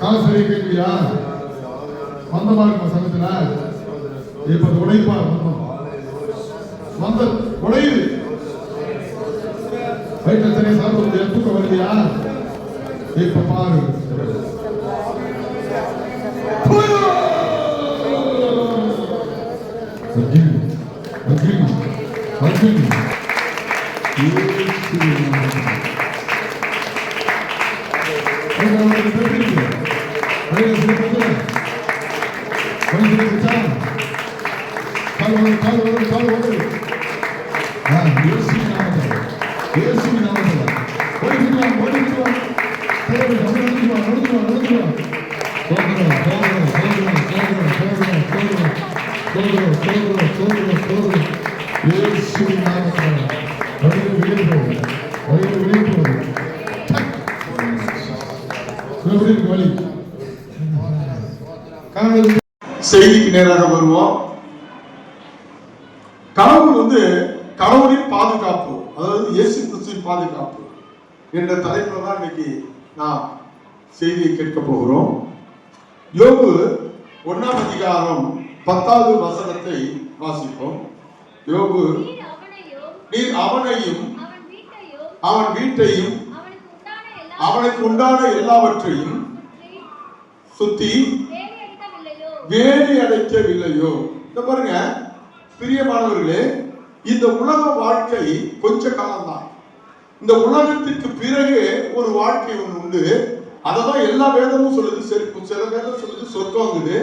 காசரி கேட்கலையா? மந்தமா இருக்குமா சமயத்துல? இப்ப உடைப்பா மந்த உடையுது. வயிற்றுல தனியா சாப்பிட முடியாது, தூக்கம் வரலையா? இப்ப பாரு, செய்திக்கு நேராக வருவோம். கடவுளின் பாதுகாப்பு, அதாவது இயேசு கிறிஸ்துவின் பாதுகாப்பு என்ற தலைப்புல தான் இன்னைக்கு நாம் செய்தியை கேட்க போகிறோம். யோபு 1ஆம் அதிகாரம் 10வது வசனத்தை வாசிப்போம். யோபு, நீர் அவனையும் அவன் வீட்டையும் அவனுக்கு உண்டான எல்லாவற்றையும் சுத்தி வேலி அடைக்கவில்லையோ? இந்த பாருங்க பிரியமானவர்களே, இந்த உலக வாழ்க்கை கொஞ்ச காலம்தான். இந்த உலகத்திற்கு பிறகு ஒரு வாழ்க்கை ஒன்று உண்டு. அததான் எல்லா வேதமும் சொல்லுது. சில வேதம் சொல்லுது சொர்க்கங்குது,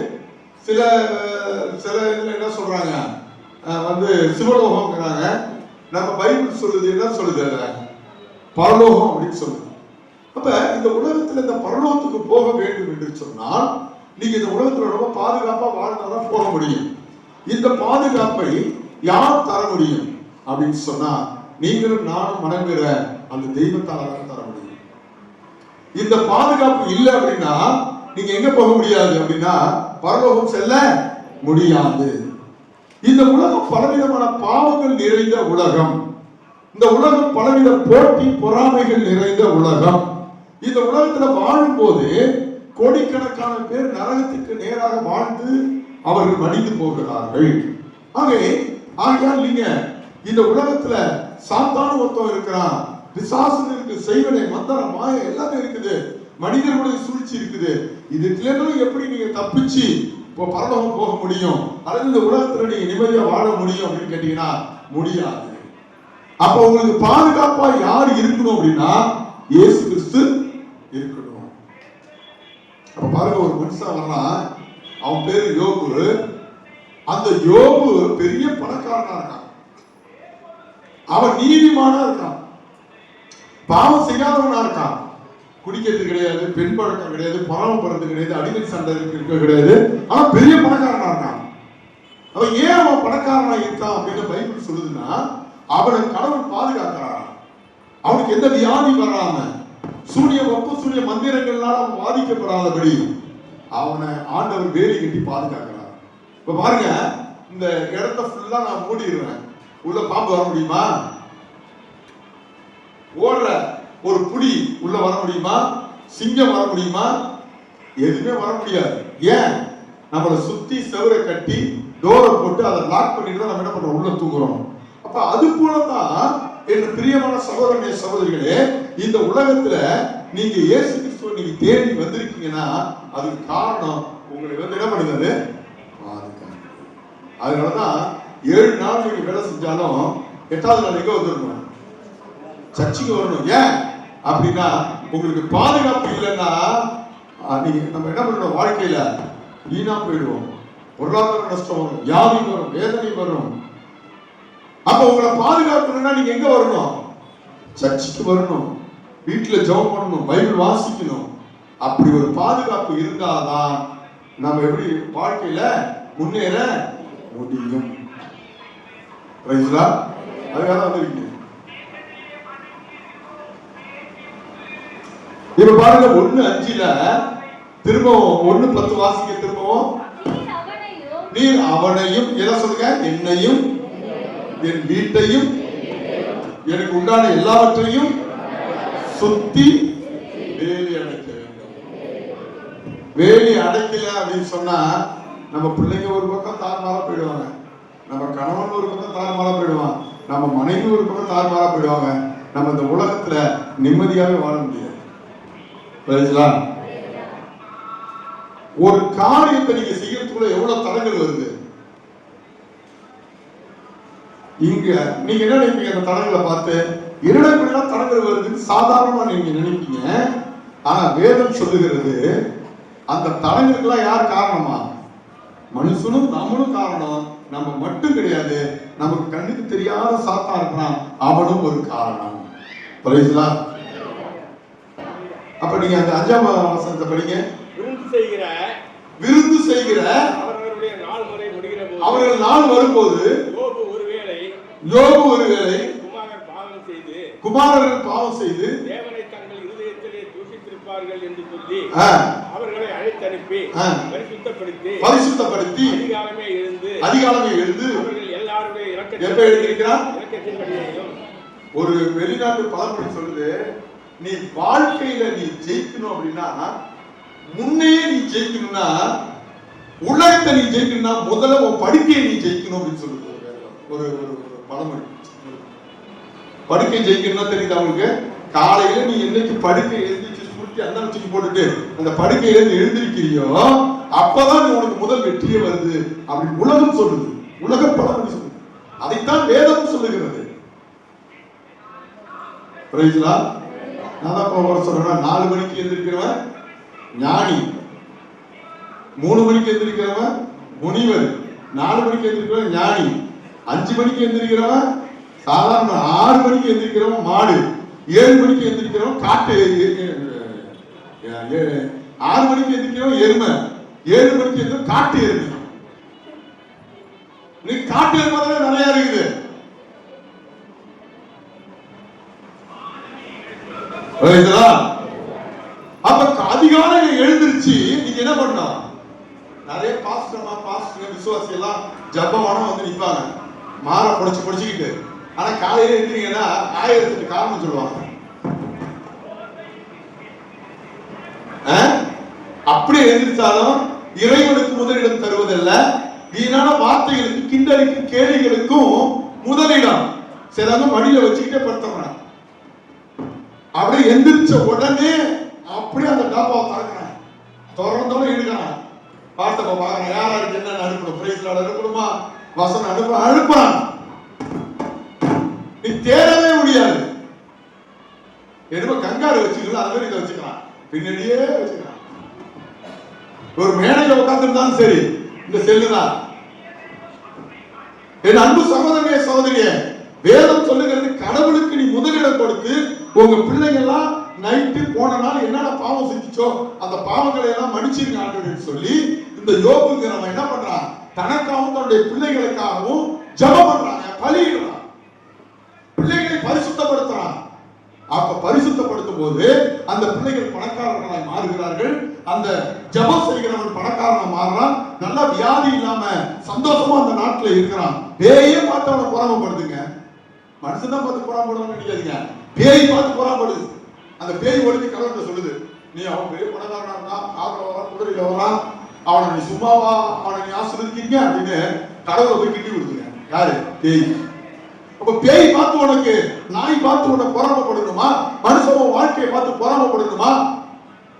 சில இதுல என்ன சொல்றாங்க சிவலோகம்ங்கிறாங்க. நம்ம பைபிள் சொல்லுது என்ன சொல்லுது? பரலோகம் அப்படின்னு சொல்லுது. அப்ப இந்த உலகத்துல இந்த பரலோகத்துக்கு போக வேண்டும் என்று சொன்னால் நீங்க இந்த உலகத்துல ரொம்ப பாதுகாப்பா வாழ்ந்தாதான் போக முடியும். இந்த பாதுகாப்பை யார் தர முடியும் அப்படின்னு சொன்னா நீங்களும் நானும் மனங்கிற அந்த தெய்வத்தால தர முடியும். இந்த பாதுகாப்பு இல்லை அப்படின்னா நீங்க எங்க போக முடியாது அப்படின்னா பரலோகம் செல்ல முடியாது. இந்த உலகம் பலவிதமான பாவங்கள் நிறைந்த உலகம். இந்த உலகம் பலவித போட்டி பொறாமைகள் நிறைந்த உலகம். இந்த உலகத்துல வாழும் போது கோடிக்கணக்கான பேர் நரகத்துக்கு நேராக வாழ்ந்து அவர்கள் மடிந்து போகிறார்கள். ஆகையால் நீங்க இந்த உலகத்துல சாத்தான ஒருத்தம் இருக்கிறான், பிசாசு இருக்கு, செய்வனை மந்திரம் மாய எல்லாமே இருக்குது, மனிதர்களுடைய சூழ்ச்சி இருக்குது. இதுல எப்படி நீங்க தப்பிச்சு இப்போ பரலோகம் போக முடியும் அல்லது இந்த உலகத்துல நீங்க நிம்மதியா வாழ முடியும் அப்படின்னு கேட்டீங்கன்னா முடியாது. அப்ப உங்களுக்கு பாதுகாப்பா யார் இருக்கணும் அப்படின்னா இயேசு கிறிஸ்து இருக்கணும். அப்ப பாருங்க, ஒரு மனுஷன் வர்றான், அவன் பேரு யோபு. அந்த யோபு பெரிய பணக்காரனா இருக்கான், அவன் நீதிமானா இருக்கான், பாவம் செய்யாதவனா இருக்கான், குடிக்கிறது கிடையாது, பெண் பழக்கம் கிடையாது, பொறாமைப்படுறது கிடையாது, அடிமை சண்டை இருக்க கிடையாது. ஆனா பெரிய பணக்காரனா இருக்கான். அவன் ஏன் அவன் பணக்காரனா இருக்கான் அப்படின்னு பைபிள் சொல்லுதுன்னா அவனை கடவுள் பாதுகாக்கிறான். அவனுக்கு எந்த வியாதி வராம, சூரிய சூரிய மந்திரங்கள்னால அவன் பாதிக்கப்படாதபடி அவனை ஆண்டவர் வேலி கட்டி பாதுகாக்கிறார். இப்ப பாருங்க, இந்த இடத்த ஃபுல்லா நான் மூடிடுவேன், உள்ள பாம்பு வர முடியுமா? ஓடுற ஒரு புலி உள்ள வர முடியுமா? சிங்கம் வர முடியுமா? எதுவுமே வர முடியாது. ஏன்? நம்மளை சுத்தி செவரை கட்டி டோரை போட்டு அதை லாக் பண்ணிட்டு தான் நம்ம என்ன பண்றோம், உள்ள தூங்குறோம். அப்ப அது போலதான் என் பிரியமான சகோதரனே சகோதரிகளே, இந்த உலகத்துல நீங்க இயேசு கிறிஸ்துவை நீங்க தேடி வந்திருக்கீங்கன்னா அதுக்கு காரணம் உங்களை என்ன பண்ணுது? அதனாலதான் 7 நாள் நீங்க வேலை செஞ்சாலும் 8வது நாள் எங்க வந்துடணும்? சர்ச்சுக்கு வரணும். ஏன் அப்படின்னா உங்களுக்கு பாதுகாப்பு இல்லைன்னா நீங்க நம்ம என்ன பண்ணணும், வாழ்க்கையில வீணா போயிடுவோம், பொருளாதார நஷ்டம் வரும், வியாதி வரும், வேதனை வரும். அப்ப உங்களை பாதுகாக்கணும்னா நீங்க எங்க வரணும்? சர்ச்சுக்கு வரணும், வீட்டுல ஜெபம் பண்ணணும், பைபிள் வாசிக்கணும். அப்படி ஒரு பாதுகாப்பு இருந்தாதான் நம்ம எப்படி வாழ்க்கையில முன்னேற முடியும். அதுக்காக வந்திருக்கீங்க. இப்ப பாருங்க, 1:5 திரும்பவும் 1:10 வாசிக்க. திரும்பவும் நீர் அவனையும் எதை சொல்லுங்க, என்னையும் என் வீட்டையும் எனக்கு உண்டான எல்லாவற்றையும் சுத்தி வேலி அடைக்க வேண்டும். வேலி அடைக்கல அப்படின்னு சொன்னா நம்ம பிள்ளைங்க ஒரு பக்கம் தாறுமாறா போயிடுவாங்க, நம்ம கணவன் ஒரு பக்கம் தாறுமாறா போயிடுவான், நம்ம மனைவி ஒரு பக்கம் தாறுமாறா போயிடுவாங்க. நம்ம இந்த உலகத்துல நிம்மதியாவே வாழ முடியாது. ஒரு காரியத்தை நீங்க செய்யறதுக்குள்ள எவ்வளவு தடங்கள் வருது. இங்க நீங்க என்ன நினைப்பீங்க, அந்த தடங்களை பார்த்து இரண்டாம் தடங்கள் வருதுன்னு சாதாரணமா நீங்க நினைப்பீங்க. ஆனா வேதம் சொல்லுகிறது அந்த தடங்களுக்கெல்லாம் யார் காரணமா? மனுஷனும் நம்மளும் காரணம். நம்ம மட்டும் கிடையாது, நமக்கு கண்ணுக்கு தெரியாத சாத்தான் இருக்கிறான், அவனும் ஒரு காரணம். அப்ப நீங்க அந்த 5ஆம் வசனத்தை படிங்க. விருந்து செய்கிற அவர்கள் நாள் வரும்போது யோபு ஒருவேளை குமாரர்கள் பாவம் செய்து தேவனை தங்கள் இருதயத்திலே தூஷித்திருப்பார்கள் என்று சொல்லி அவர்களை அழைத்தனுப்பி பரிசுத்தப்படுத்தி அதிகாலமே எழுந்து அவர்கள் எல்லாருடைய எப்ப எழுதியிருக்கிறார்? ஒரு வெளிநாட்டு பழமொழி சொல்லுது, நீ வாழ்க்கையில நீ ஜெயிக்கணும் அப்படின்னா, முன்னையே நீ ஜெயிக்கணும்னா, உலகத்தை நீ ஜெயிக்கணும்னா முதல்ல உன் படுக்கையை நீ ஜெயிக்கணும் அப்படின்னு சொல்லுது ஒரு பழமொழி. படுக்கை ஜெயிக்கணும்னா தெரியுது அவங்களுக்கு. காலையில நீ என்னைக்கு படுக்கை எழுந்திரிச்சு சுருட்டி அந்த தூக்கி போட்டுட்டு அந்த படுக்கையில இருந்து எழுந்திருக்கிறியோ அப்பதான் நீ உனக்கு முதல் வெற்றியே வருது அப்படின்னு உலகம் சொல்லுது, உலக பழமொழி சொல்லுது. அதைத்தான் வேதம் சொல்லுகிறது. நான் தான் சொல்றேன், 4 மணிக்கு எழுந்திருக்கிறவன் ஞானி, 3 மணிக்கு எழுந்திருக்கிறவன் முனிவர், 4 மணிக்கு எழுந்திருக்கிறவன் ஞானி, 5 மணிக்கு எழுந்திருக்கிறவன் சாதாரண, 6 மணிக்கு எழுந்திருக்கிறவன் மாடு, 7 மணிக்கு எழுந்திருக்கிறவன் காட்டு, 6 மணிக்கு எழுந்திருக்கிறவன் எருமை, 7 மணிக்கு எழுந்திர காட்டு எருமை. நீ காட்டு எருமை தானே நிறைய இருக்குது. அப்ப அதிகாலையில எழுந்திருச்சு நீங்க என்ன பண்ணணும்? நிறைய பாஸ்டர் விசுவாசி எல்லாம் ஜபமான வந்து நிப்பாங்க, மாற பொடிச்சுக்கிட்டு. ஆனா காலையில எழுந்தீங்கன்னா 1000 காரணம் சொல்லுவாங்க. அப்படியே எழுந்திருச்சாலும் இறைவனுக்கு முதலிடம் தருவதல்ல, வீணான வார்த்தைகளுக்கு, கிண்டலுக்கு, கேலிகளுக்கும் முதலிடம். சிலவங்க மடியில வச்சுக்கிட்டே படுத்துறாங்க. அப்படியே எந்திரிச்ச உடனே அப்படியே அந்த டாப்பாவை திறக்கிறான், திறந்தோட இழுக்கிறான், வாட்ஸ்அப்பை பாக்குறான், யாருக்கு என்ன அனுப்பணும், பிரைஸ் அனுப்பணுமா, வசனம் அனுப்புறான். நீ தேடவே முடியாது. என்னமோ கங்காரு வச்சுக்கலாம், அது மாதிரி இதை வச்சுக்கலாம், பின்னாடியே வச்சுக்கலாம். ஒரு மேடையில உட்கார்ந்துருந்தாலும் சரி, இந்த செல்லுதான். என் அன்பு சகோதரனே சகோதரியே, வேதம் சொல்லுகிறது கடவுளுக்கு நீ முதலிடம் கொடுத்து உங்க பிள்ளைங்க எல்லாம் நைட்டு போன நாள் என்னென்ன பாவம் செஞ்சுச்சோ அந்த பாவங்களை எல்லாம் மன்னிச்சிருங்க ஆண்டவரேன்னு சொல்லி இந்த யோபுங்கிறவன் என்ன பண்றான்? தனக்காகவும் தன்னுடைய பிள்ளைகளுக்காகவும் ஜெபம் பண்றாங்க, பலியிடுறான், பிள்ளைகளை பரிசுத்தப்படுத்துறான். அப்ப பரிசுத்தப்படுத்தும் போது அந்த பிள்ளைகள் பணக்காரர்களாய் மாறுகிறார்கள். அந்த ஜெபம் செய்கிறவன் பணக்காரனா மாறுறான், நல்லா வியாதி இல்லாம சந்தோஷமா அந்த நாட்டுல இருக்கிறான். பேயே பார்த்து அவனை பொறாமப்படுதுங்க. மனுஷன் தான் பார்த்து பொறாமப்படுவான்னு நினைக்காதீங்க, பேய் பார்த்து பொறாமப்படுது. அந்த பேய் ஒழிஞ்சு கடவுள்கிட்ட சொல்லுது, நீ அவன் பெரிய பணக்காரனா இருந்தா, காதல வரான், குதிரையில வரான், அவனை நீ சும்மாவா அவனை நீ ஆசீர்வதிக்கிறீங்க அப்படின்னு கடவுளை போய் கிட்டி கொடுத்துங்க. யாரு? பேய். அப்ப பேய் பார்த்து உனக்கு, நாய் பார்த்து உனக்கு பொறாமப்படணுமா? மனுஷன் வாழ்க்கையை பார்த்து பொறாமப்படணுமா?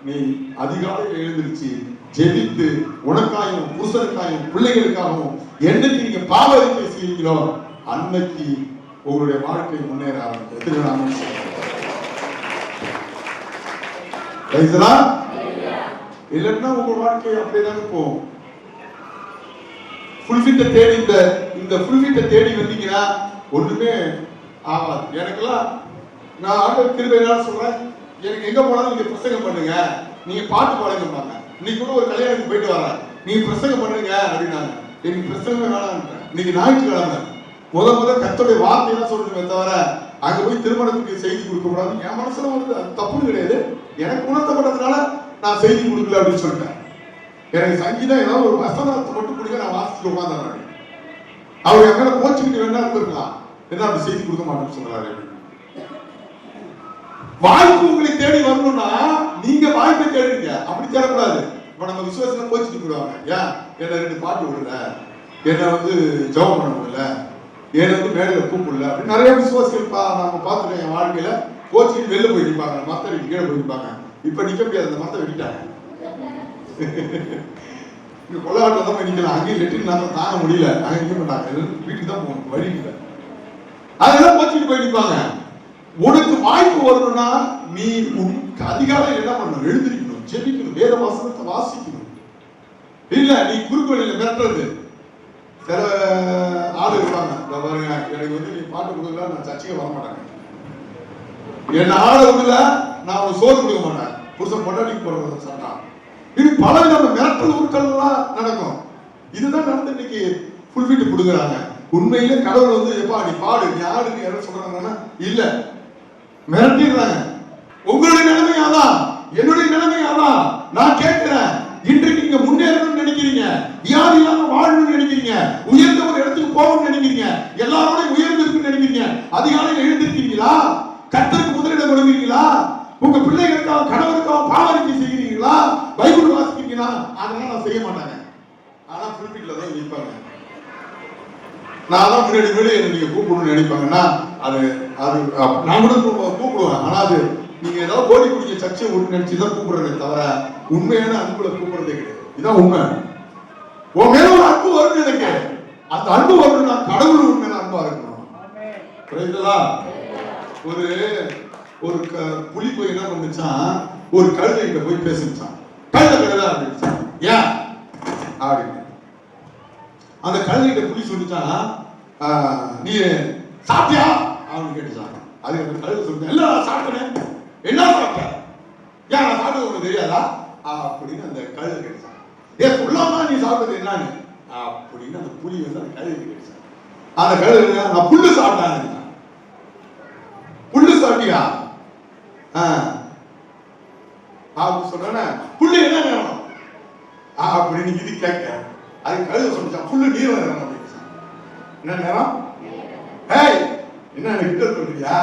நீ அதிகாலையில் எழுந்திருச்சு ஜெபித்து உனக்காயும் புருஷனுக்காயும் பிள்ளைகளுக்காகவும் என்னைக்கு நீங்க பாவ அறிக்கை செய்வீங்களோ அன்னைக்கு உங்களுடைய வாழ்க்கை முன்னேற ஆரம்பிக்கும். இல்லைன்னா உங்க வாழ்க்கை அப்படியேதாங்க போகும். ஃபுல்ஃபிட்ட தேடி இந்த ஃபுல்ஃபிட்ட தேடி வந்தீங்கன்னா ஒண்ணுமே ஆகாது. எனக்கெல்லாம் நான் ஆண்டவர் கிருபையினால சொல்றேன், எனக்கு எங்க போனாலும் நீங்க பிரசங்கம் பண்ணுங்க, நீங்க பாட்டு பாடுங்க. இன்னைக்கு கூட ஒரு கல்யாணத்துக்கு போயிட்டு வரேன், நீங்க பிரசங்கம் பண்ணுங்க அப்படின்னாங்க. எனக்கு பிரசங்கம் வேணாம். இன்னைக்கு ஞாயிற்றுக்கிழமை முத கர்த்தருடைய வார்த்தையெல்லாம் சொல்லுமே தவிர அங்க போய் திருமணத்துக்கு செய்தி கொடுக்க கூடாது. என் மனசுல ஒரு தப்புன்னு கிடையாது, எனக்கு உணர்த்தப்பட்டதுனால நான் செய்தி கொடுக்கல அப்படின்னு சொல்லிட்டேன். எனக்கு சங்கீதம் ஏதாவது ஒரு வசனத்தை மட்டும் கொடுங்க, நான் வாசிச்சுட்டு உட்காந்துறேன். அவர் எங்களை கோச்சுக்கிட்டு வேணா இருந்திருக்கலாம், என்ன அப்படி செய்தி கொடுக்க மாட்டேன்னு சொல்றாரு. வாய்ப்பு உங்களை தேடி வரணும்னா நீங்க வாய்ப்பை தேடுங்க, அப்படி தேடக்கூடாது. இப்ப நம்ம விசுவாசத்துல கோச்சிட்டு போடுவாங்க, ஏன் என்ன 2 பாட்டு விடல, என்ன வந்து ஜெபம் பண்ண முடியல, என்ன வந்து மேல கூப்பிடல அப்படின்னு நிறைய விசுவாசிகள் நம்ம பார்த்துருக்கோம். என் வாழ்க்கையில கோச்சிட்டு வெளில போய் நிற்பாங்க, மத்த கீழே போய் நிற்பாங்க. இப்ப நிக்க முடியாது, அந்த மத்த வெட்டிட்டாங்க. இங்க கொள்ளாட்டில் தான் போய் நிக்கலாம், அங்கேயும் லெட்டின் நான் தாங்க முடியல, அங்கே நிக்க மாட்டாங்க, வீட்டுக்கு தான் போகணும், வழி இல்லை. அதெல்லாம் கோச்சிட்டு போய் நிற்பாங்க. உனக்கு வாய்ப்பு வரணும்னா நீ அதிகாலையில் என்ன பண்ணணும்? எழுந்திருக்கணும், ஜெபிக்கணும், வேத வசனத்தை வாசிக்கணும். இல்ல நீ குறுக்கு வழியில மிரட்டுறது. சில ஆள் இருப்பாங்க, பாருங்க எனக்கு வந்து நீ பாட்டு கொடுக்கல நான் சர்ச்சைக்கு வர மாட்டேன், என்ன ஆள விடல நான் ஒரு சோறு கொடுக்க மாட்டேன், புருஷன் பொண்டாட்டிக்கு போடுறது சட்டம். இது பல விதமான மிரட்டல் உருக்கள் எல்லாம் நடக்கும். இதுதான் நடந்து இன்னைக்கு ஃபுல்ஃபிட் கொடுக்குறாங்க. உண்மையிலே கடவுள் வந்து எப்பா நீ பாடு, நீ ஆடுன்னு யாரும் சொல்றாங்கன்னா இல்ல, மிரட்டிடுறாங்க. உங்களுடைய நிலைமை அதான், என்னுடைய நிலைமை அதான். நான் கேட்கிறேன், இன்றைக்கு நீங்க முன்னேறணும்னு நினைக்கிறீங்க, வியாதி இல்லாம வாழணும்னு நினைக்கிறீங்க, உயர்ந்த ஒரு இடத்துக்கு போகணும்னு நினைக்கிறீங்க, எல்லாரோடையும் உயர்ந்து இருக்குன்னு நினைக்கிறீங்க. அதிகாலையில் எழுந்திருக்கீங்களா? கர்த்தருக்கு முதலிடம் கொடுக்கிறீங்களா? உங்க பிள்ளைகளுக்காக கணவருக்காக பாவரிக்கை செய்கிறீங்களா? பைபிள் வாசிக்கிறீங்களா? அதெல்லாம் நான் செய்ய மாட்டாங்க. ஆனா ஃபுல்ஃபிட்ல தான் நிற்பாங்க. நான் தான் முன்னாடி என்ன நீங்க கூப்பிடணும்னு நினைப்பாங்கன்னா அது அது நான் கூட கூப்பிடுவேன். ஆனா அது நீங்க ஏதாவது ஓடி பிடிக்க சர்ச்சை விட்டு நினைச்சுதான் கூப்பிடுறதே தவிர உண்மையான அன்புல கூப்பிடுறதே கிடையாது. இதான் உண்மை. உன் மேல ஒரு அன்பு வருது எனக்கு, அந்த அன்பு வரணும்னா கடவுள் உண்மையான அன்பா இருக்கணும். புரியுதா? ஒரு ஒரு புலி போய் என்ன பண்ணுச்சான், ஒரு கழுதை கிட்ட போய் பேசிச்சான். கழுதை அப்படின்னுச்சான், ஏன் அப்படின்னு. அந்த கழுதைகிட்ட புலி சொல்லிச்சான், நீ சாப்பிட்டியா அவனு கேட்டுச்சான். அது அந்த கழுதை சொல்லிட்டான், இல்ல நான் சாப்பிட்டேன். என்ன சாப்பிட்ட? ஏன் நான் சாப்பிட்டது உனக்கு தெரியாதா அப்படின்னு அந்த கழுதை கேட்டுச்சான். சொல்லாம நீ சாப்பிட்டது என்னன்னு அப்படின்னு அந்த புலி வந்து அந்த கழுதை கேட்டுச்சான். அந்த கழுதை நான் புல்லு சாப்பிட்டாங்க. புல்லு சாப்பிட்டியா அப்படின்னு சொல்ற, புல்லு என்ன நேரம் அப்படின்னு இது கேட்க அது கழுத சொல்லிச்சான், புல்லு நீர் நேரம் அப்படின்னு. என்ன நேரம்? ஏய் என்ன கிட்ட சொல்றியா?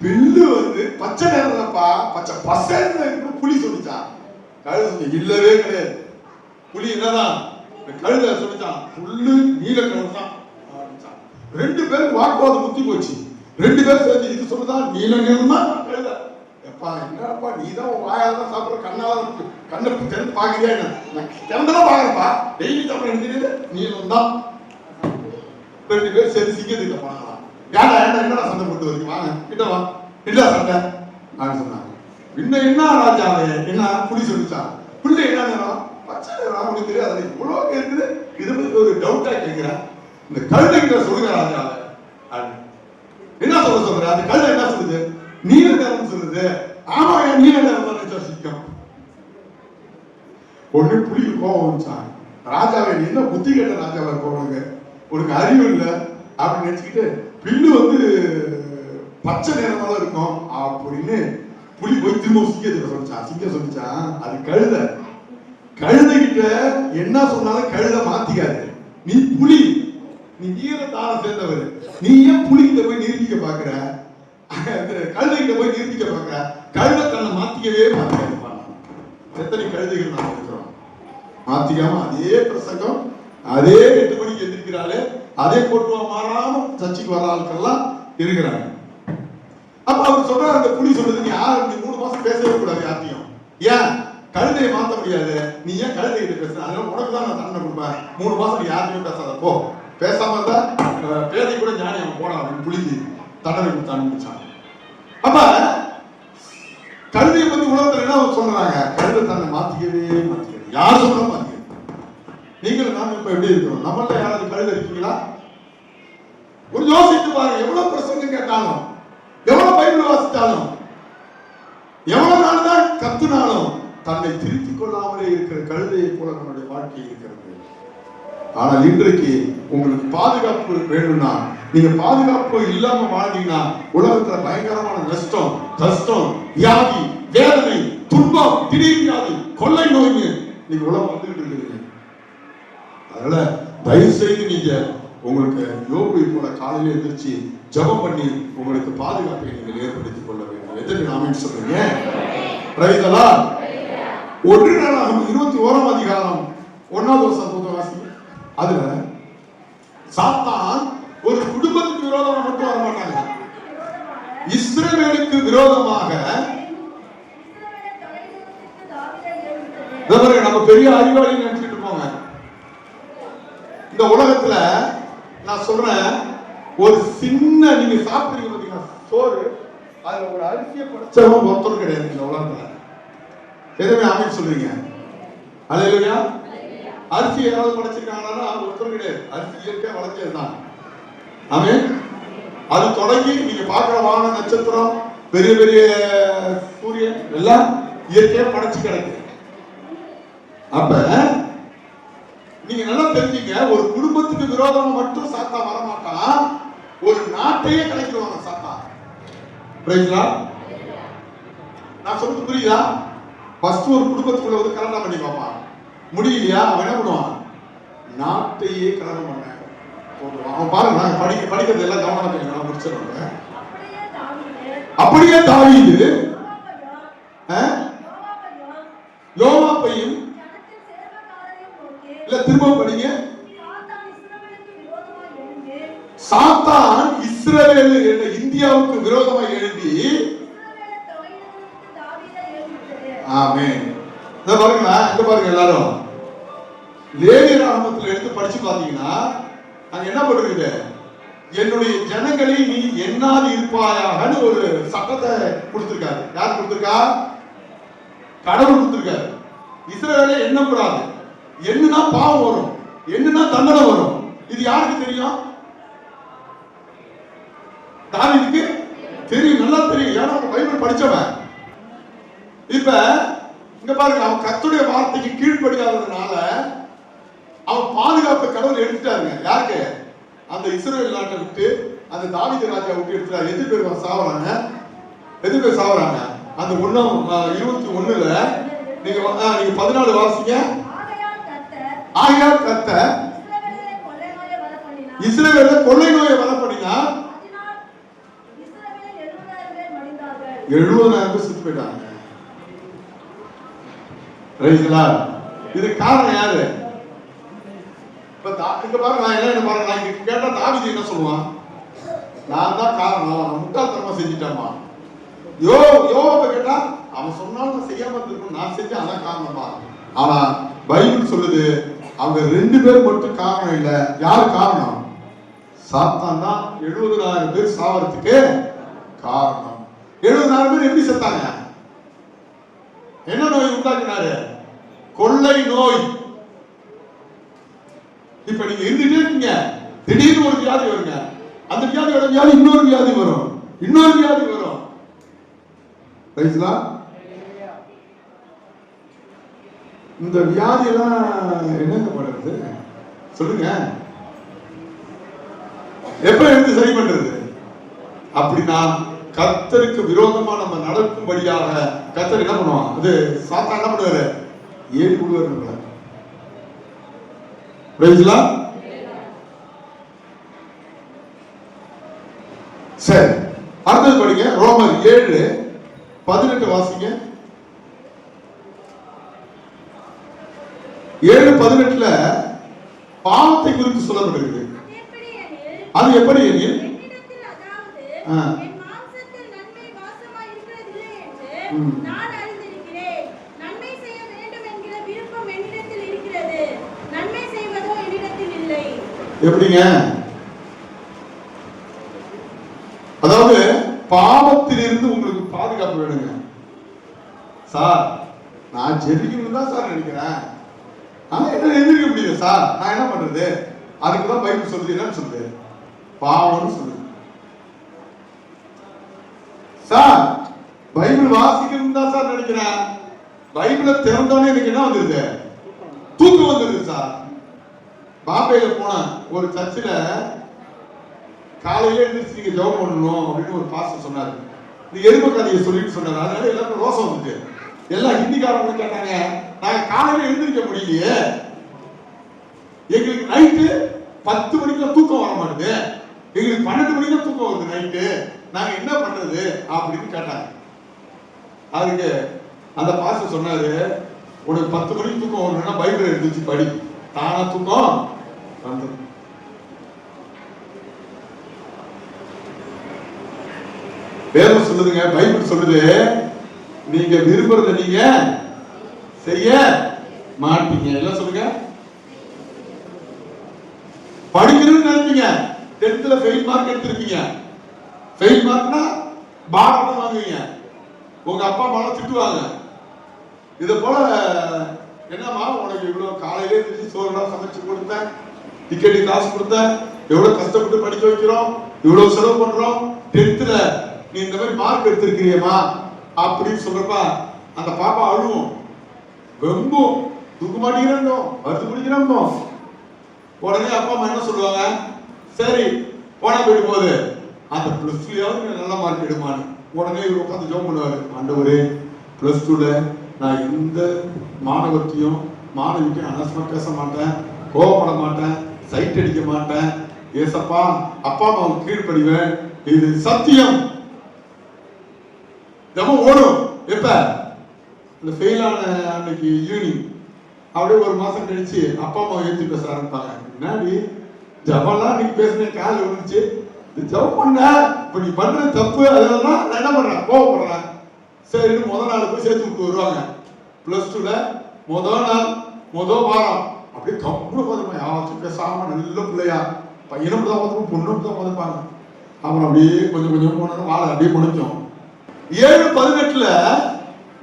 பில்லு வந்து பச்சை நேரம்ப்பா, பச்சை பசங்க புலி சொல்லிச்சான். கழுத சொல்லி இல்லவே கிடையாது. புலி என்னதான்? கழுத சொல்லிச்சான், புல்லு நீல கலர் தான் அப்படிச்சான். 2 பேருக்கு வாக்குவாதம் முத்தி போச்சு. 2 பேரும் சேர்ந்து இது சொல்லுதான் நீல நிறம் தான் கழுத. எப்பா என்னப்பா நீ தான் வாயால தான் சாப்பிட்ற, கண்ணால கண்ணை திறந்து பாக்குறியா? என்ன திறந்தெல்லாம் பாக்குறப்பா, டெய்லி சாப்பிட தெரியுது நீளம் தான். 2 பேர் சேர்ந்து சிங்கத்துக்கிட்ட போனாங்களாம். ஏடா ஏடா என்னடா சண்டை போட்டு வரீங்க, வாங்க கிட்ட வா, இல்ல சண்டை அப்படின்னு சொன்னாங்க. இன்னும் என்ன ராஜாவே என்ன புலி சொல்லிச்சான், புள்ளி என்ன நேரம்? பச்சை நேரம். உனக்கு தெரியாது இவ்வளவு இருக்குது, இது பத்தி ஒரு டவுட்டா கேட்கிறேன். இந்த கழுதை கிட்ட சொல்லுங்க ராஜாவே அப்படின்னு. என்ன சொல்ற? அந்த கழுதை என்ன சொல்லுது? நீல நேரம் சொல்லுது. ஆமா என் நீல நேரம் தான் சிக்கம். ஒண்ணு புலிக்கு கோபம் வந்துச்சான், ராஜாவை நீ என்ன புத்தி கேட்ட ராஜாவை போவாங்க, உனக்கு அறிவு இல்லை அப்படின்னு நினைச்சுக்கிட்டு பில்லு வந்து பச்சை நேரமால இருக்கும் அப்படின்னு புலி போய் திரும்ப சிங்கத்தை சொல்லிச்சான். சிங்கம் சொல்லிச்சான், அது கழுத. கழுதைகிட்ட என்ன சொன்னாலும் கழுத மாத்திக்காது. நீ புலி, நீ ஈர தாரம் சேர்ந்தவர், நீ ஏன் புலிகிட்ட போய் நிரூபிக்க பாக்குற? கழுதைகிட்ட போய் நிரூபிக்க பாக்குற? கழுத தன்னை மாத்திக்கவே மாத்திக்காது. எத்தனை கழுதைகள் நாம் இருக்கிறோம் மாத்திக்காம அதே பிரசங்கம், அதே 8 மணிக்கு எந்திரிக்கிறாளே, அதே போட்டுவா மாறாம சர்ச்சைக்கு வர ஆட்கள்லாம் இருக்கிறாங்க. அப்ப அவர் சொல்றாரு, அந்த புலி சொல்றது, நீ 3 மாசம் பேசவே கூடாது யார்த்தையும். ஏன்? கழுதையை மாத்த முடியாது. நீ ஏன் கழுதைகிட்ட பேசுற? அதனால உனக்கு தான் நான் தண்டனை கொடுப்பேன். 3 மாசம் நீ யார்த்தையும் பேசாத, போ. பேசாம இருந்தா பேதை கூட ஞானி அவன் போனா அப்படின்னு புலிக்கு தண்டனை கொடுத்து அனுப்பிச்சான். அப்ப கழுதையை பத்தி உலகத்துல என்ன சொல்றாங்க? கழுதை தன்னை மாத்திக்கவே மாத்திக்கிறது. யார் சொல்றாலும் மாத்திக்கிறது. நீங்களும் நாம இப்ப எப்படி இருக்கிறோம்? நம்மள யாராவது கழுதை இருக்கீங்களா? ஒரு யோசித்து பாருங்க. எவ்வளவு பிரசங்கம் கேட்டாலும், எவ்வளவு பைபிள் வாசித்தாலும், எவ்வளவு நாள் தான் கத்துனாலும் தன்னை திருத்திக் கொள்ளாமலே இருக்கிற கழுதையை போல நம்முடைய வாழ்க்கை இருக்கிறது. ஆனால் இன்றைக்கு உங்களுக்கு பாதுகாப்பு வேணும்னா, நீங்க பாதுகாப்பு இல்லாம வாழ்ந்தீங்கன்னா உலகத்துல பயங்கரமான நஷ்டம், கஷ்டம், வியாதி, வேதனை, துன்பம், திடீர் வியாதி, கொள்ளை நோய், இன்னைக்கு உலகம் வந்துகிட்டு இருக்குதுங்க. அதனால தயவு செய்து நீங்க உங்களுக்கு யோபு போல காலையில எந்திரிச்சு ஜெபம் பண்ணி உங்களுக்கு பாதுகாப்பை நீங்கள் ஏற்படுத்திக் கொள்ள வேண்டும். எதற்கு ஆமென் சொல்றீங்க? ரைட்டலா? 1 நாளாகமம் 21ஆம் அதிகாரம் 1வது வசனம் வாசிங்க. அதுல சாத்தான் ஒரு குடும்பத்துக்கு விரோதமா மட்டும் வர மாட்டாங்க, இஸ்ரவேலுக்கு விரோதமாக. நம்ம பெரிய அறிவாளி நினைச்சிட்டு போங்க. இந்த உலகத்துல நான் சொல்றேன், ஒரு சின்ன நீங்க சாப்பிடுறீங்க பாத்தீங்கன்னா சோறு, அதுல ஒரு அரிசியை படைச்சவன் ஒருத்தரும் கிடையாது இந்த உலகத்துல. எதுவுமே ஆமென் சொல்றீங்க? அல்லேலூயா. அரிசி யாராவது படைச்சிருக்காங்கன்னா ஒருத்தரும் கிடையாது. அரிசி இயற்கையா வளர்ச்சதுதான். ஆமென். அது தொடங்கி நீங்க பார்க்கிற வான நட்சத்திரம், பெரிய பெரிய சூரியன் எல்லாம் இயற்கையா படைச்சு கிடக்கு. அப்ப நீங்க நல்லா தெரிஞ்சீங்க, ஒரு குடும்பத்துக்கு விரோதமா மட்டும் சாத்தா வரமாட்டான், ஒரு நாட்டையே கலைக்குவாங்க சாத்தா. நான் சொல்றது புரியுதா? ஃபர்ஸ்ட் ஒரு குடும்பத்துக்குள்ள வந்து கல்யாணம் பண்ணி பார்ப்பான், முடியலையா அவன் என்ன பண்ணுவான்? நாட்டையே கல்யாணம் பண்ண போடுவான். அவன் பாருங்க, நான் படிக்கிறது எல்லாம் கவனம் நான் முடிச்சிருவாங்க. அப்படியே தாவீது யோவாபையும் இல்ல, திரும்ப படிங்க. சாத்தான் இஸ்ரவேல் என்ற இந்தியாவுக்கு விரோதமாக எழுப்பி, ஆமென். இத பாருங்களா, இங்க பாருங்க எல்லாரும். லேவியராகமத்தில் எடுத்து படிச்சு பாத்தீங்கன்னா அங்க என்ன போட்டிருக்குது? என்னுடைய ஜனங்களை நீ எண்ணாது இருப்பாயாகன்னு ஒரு சட்டத்தை கொடுத்திருக்காரு. யார் கொடுத்திருக்கா? கடவுள் கொடுத்திருக்காரு. இஸ்ரவேலை எண்ணக்கூடாது. என்னன்னா பாவம் வரும், என்னன்னா தண்டனை வரும். இது யாருக்கு தெரியும்? தாவீதுக்கு தெரியும், நல்லா தெரியும். ஏன்னா பைபிள் படிச்சவன். இப்ப இங்க பாருங்க, அவன் கர்த்தருடைய வார்த்தைக்கு கீழ்ப்படியாததுனால அவன் பாதுகாப்பு கடவுள் எடுத்துட்டாருங்க. யாருக்கு? அந்த இஸ்ரவேல் நாட்டை விட்டு, அந்த தாவீது ராஜா விட்டு எடுத்துட்டாரு. எது பேர் சாவறாங்க? எது பேர் சாவறாங்க? அந்த 21ல நீங்க 14 வாசிங்க. ஆகையால் கர்த்தர் இஸ்ரவேலை கொள்ளை நோயை வரப்படினார், 70,000 பேர் செத்து போயிட்டாங்க. இது காரணம் யாரு? இங்க பாருங்க, நான் என்ன பாருங்க, நான் இங்க கேட்டா தாவீது என்ன சொல்லுவான்? நான் தான் காரணம், நான் முட்டாள்தனமா செஞ்சுட்டேன்மா. யோவாபை கேட்டா அவன் சொன்னாலும் நான் செய்யாம இருந்திருக்கணும், நான் செஞ்சேன், அதான் காரணமா. ஆனா பைபிள் சொல்லுது அவங்க 2 பேர் மட்டும் காரணம் இல்ல. யார் காரணம்? சாத்தான் தான் 70,000 பேர் சாவறதுக்கு காரணம். 70,000 பேர் எப்படி செத்தாங்க? என்ன நோய் உண்டாக்குனாரு? கொள்ளை நோய். இப்ப நீங்க இருந்துட்டே இருக்கீங்க, திடீர்னு ஒரு வியாதி வருங்க, அந்த வியாதியோட வியாதி இன்னொரு வியாதி வரும், இன்னொரு வியாதி வரும். இந்த வியாதி எல்லாம் என்னங்க பண்றது சொல்லுங்க? எப்ப எடுத்து சரி பண்றது? அப்படின்னா கர்த்தருக்கு விரோதமா நம்ம நடக்கும்படியாக கர்த்தர் என்ன பண்ணுவான்? அது சாத்தான் என்ன பண்ணுவாரு? ஏறி விடுவாரு. சரி, அடுத்தது படிங்க. ரோமர் 7:18 வாசிங்க. 7:18 பாவத்தை குறித்து சொல்லப்பட்டிருக்கு. அது எப்படி எனில், எப்படிங்க? அதாவது பாவத்திலிருந்து உங்களுக்கு பாதுகாப்பு வேணுங்க. சார் நான் ஜெபிக்கணும் தான் சார் நினைக்கிறேன், ஆனா என்ன எதிர்க்க முடியல சார், நான் என்ன பண்றது? அதுக்குதான் பைபிள் சொல்லுது. என்னன்னு சொல்லுது? பாவம்னு சொல்லுது. சார் பைபிள் வாசிக்கணும் தான் சார் நினைக்கிறேன், பைபிளை திறந்தோடனே எனக்கு என்ன வந்துருது? தூக்கம் வந்துருது சார். பாம்பேல போன ஒரு சர்ச்சில் காலையில எழுந்திரிச்சு நீங்க ஜெபம் பண்ணணும் அப்படின்னு ஒரு பாஸ்டர் சொன்னாரு. நீ எருமை கதையை சொல்லிட்டு சொன்னாரு. அதனால எல்லாருக்கும் ரோசம் வந்துட்டு எல்லாம் ஹிந்திக்காரங்க கேட்டாங்க, நாங்க காலையில எழுந்திருக்க முடியலையே, எங்களுக்கு நைட்டு 10 மணிக்கு தூக்கம் வர மாட்டேது, எங்களுக்கு 12 மணிக்கு தூக்கம் வருது நைட்டு, நாங்க என்ன பண்றது அப்படின்னு கேட்டாங்க. அதுக்கு அந்த பாஸ்டர் சொன்னாரு, உனக்கு 10 மணிக்கு தூக்கம் வரணும்னா பைபிள் எடுத்து வச்சு படி, தானா தூக்கம் வந்துடும். வேதம் சொல்லுதுங்க, பைபிள் சொல்லுது, நீங்க விரும்புறத நீங்க செய்ய மாட்டீங்க. எல்லாம் சொல்லுங்க. படிக்கணும்னு நினைப்பீங்க, 10th ஃபெயில் மார்க் எடுத்திருப்பீங்க. ஃபெயில் மார்க்னா பாரம் வாங்குவீங்க, உங்க அப்பா அம்மா திட்டுவாங்க. இதை போல என்னம்மா உனக்கு இவ்வளவு காலையிலே இருந்து சோறுலாம் சமைச்சு கொடுத்தேன், டிக்கெட்டு காசு கொடுத்தேன், எவ்வளவு கஷ்டப்பட்டு படிக்க வைக்கிறோம், இவ்வளவு செலவு பண்றோம், 10th நீ இந்த மாதிரி மார்க் எடுத்திருக்கிறியம்மா அப்படின்னு சொல்றப்ப அந்த பாப்பா அழுவும், வெம்பும், தூக்க மாட்டேங்கிறோம், வருத்து பிடிக்கிறோம். உடனே அப்பா அம்மா என்ன சொல்லுவாங்க, சரி போனா போயிட்டு போகுது, அந்த +2 நல்ல மார்க் எடுமான்னு. உடனே இவர் உட்காந்து ஜோம் பண்ணுவாரு, ஆண்டவரே +2 நான் எந்த மாணவத்தையும் மாணவிக்கும் அனசமா பேச மாட்டேன், கோவப்பட மாட்டேன், சைட் அடிக்க மாட்டேன், ஏசப்பா அப்பா அம்மாவுக்கு கீழ்ப்படிவேன், இது சத்தியம். ஜபம் ஓடும். எப்ப இந்த ஃபெயிலான அன்னைக்கு ஈவினிங், அப்படியே ஒரு மாசம் கழிச்சு அப்பா அம்மா ஏற்றி பேச ஆரம்பிப்பாங்க. முன்னாடி ஜபம்லாம் நீ பேசுன கால விழுந்துச்சு, ஜபம் பண்ண இப்ப நீ பண்ற தப்பு, அதெல்லாம் நான் என்ன பண்றேன், கோவப்படுறேன். சரி முதல் நாள் போய் சேர்த்து விட்டு வருவாங்க. +2 முதல் நாள் முதல் வாரம் அப்படியே கம்பு பார்த்துப்பேன், யாராச்சும் பேசாம நல்ல பிள்ளையா, பையனும் தான் பார்த்துப்போம், பொண்ணும் தான் பார்த்துப்பாங்க. அப்புறம் அப்படியே கொஞ்சம் கொஞ்சம் போனோம், வாழை அப்படியே முடிச்சோம். 7:18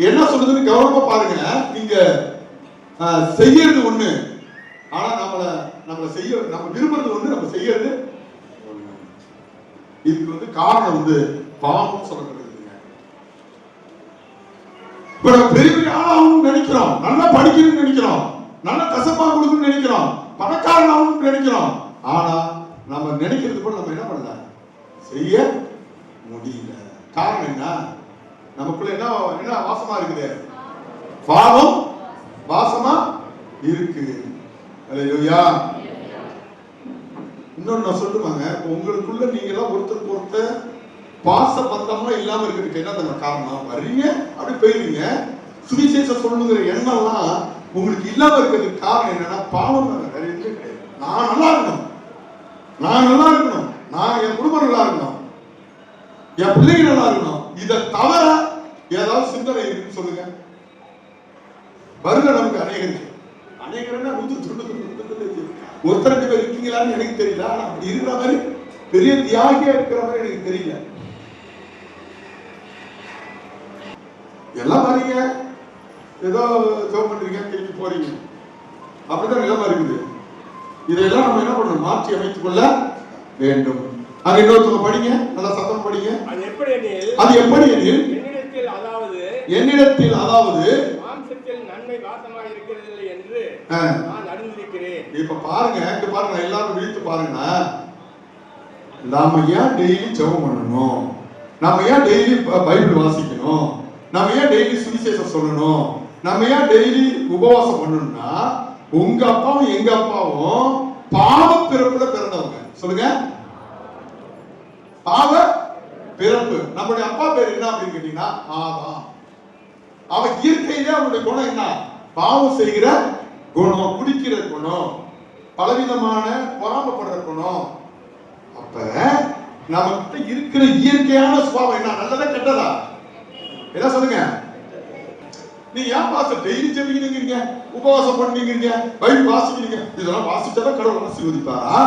என்ன சொல்றதுன்னு கவனமா பாருங்க. நீங்க செய்யறது ஒண்ணு, ஆனா நம்ம விரும்புறது ஒண்ணு, நம்ம செய்யறது ஒண்ணு. இதுக்கு காரணம் பாவம் சொல்லப்படுது. இப்ப நம்ம பெரிய பெரிய ஆளாகணும்னு நினைக்கிறோம், நல்லா படிக்கணும்னு நினைக்கிறோம், நல்லா கசப்பா கொடுக்கணும்னு நினைக்கிறோம், பணக்காரன் ஆகணும்னு நினைக்கிறோம். ஆனா நம்ம நினைக்கிறது போல நம்ம என்ன பண்ணல, செய்ய முடியல. காரணம் என்ன, நமக்குள்ள என்ன வாசமா இருக்குது, பாவம் வாசமா இருக்கு. அல்லேலூயா. இன்னொன்னு நான் சொல்லுவாங்க, உங்களுக்குள்ள நீங்க எல்லாம் ஒருத்தருக்கு ஒருத்தர் பாச பந்தமா இல்லாம இருக்கிறதுக்கு என்ன காரணம், வர்றீங்க அப்படி போயிருவீங்க, சுவிசேஷம் சொல்லணுங்கிற எண்ணம்லாம் உங்களுக்கு இல்லாம இருக்கிறதுக்கு காரணம் என்னன்னா பாவம் தாங்க, வேற எதுவுமே கிடையாது. நான் நல்லா இருக்கணும், நான் நல்லா இருக்கணும், நான் என் குடும்பம் நல்லா இருக்கணும், என் பிள்ளைங்க நல்லா இருக்கணும், இதை தவிர ஏதாவது சிந்தனை இருக்குன்னு சொல்லுங்க. வருக நமக்கு அநேகருக்கு, அநேகர்னா ஒருத்தர் ரெண்டு பேர் இருக்கீங்களான்னு எனக்கு தெரியல, ஆனா அப்படி இருக்கிற மாதிரி பெரிய தியாகியா இருக்கிற மாதிரி எனக்கு தெரியல. எல்லாம் வரீங்க, ஏதோ ஜோம் பண்றீங்க, திருப்பி போறீங்க, அப்படிதான் நிலைமை இருக்குது. இதையெல்லாம் நம்ம என்ன பண்ணணும், மாற்றி அமைத்துக் கொள்ள வேண்டும். அது இன்னொருத்தவங்க படிங்க, நல்லா சத்தம் படிங்க. அது எப்படி எனில் என்னிடத்தில் அதாவது மாம்சத்தில் நன்மை வாசமாக இருக்கிறதில்லை என்று நான் அறிந்திருக்கிறேன். இப்ப பாருங்க, இங்க பாருங்க, எல்லாரும் விழித்து பாருங்க. நாம ஏன் டெய்லி ஜெபம் பண்ணணும், நாம ஏன் டெய்லி பைபிள் வாசிக்கணும், நம்ம ஏன் டெய்லி சுவிசேஷம் சொல்லணும், நம்ம ஏன் டெய்லி உபவாசம் பண்ணணும்னா, உங்க அப்பாவும் எங்க அப்பாவும் பாவ பிறப்புல பிறந்தவங்க. சொல்லுங்க, பாவ பிறப்பு. நம்முடைய அப்பா பேர் என்ன அப்படின்னு கேட்டீங்கன்னா ஆதாம். அவன் இயற்கையிலே அவனுடைய குணம் என்ன, பாவம் செய்கிற குணம், குடிக்கிற குணம், பலவிதமான பொறாமப்படுற குணம். அப்ப நமக்கு இருக்கிற இயற்கையான சுபாவம் என்ன, நல்லதா கெட்டதா, என்ன சொல்லுங்க. நீ ஏன் பாஸ்டர் டெய்லி ஜெபிக்கிறீங்க, உபவாசம் பண்ணீங்க, பைபிள் வாசிக்கிறீங்க, இதெல்லாம் வாசிச்சாதான் கடவுள் ஆசீர்வதிப்பாரா,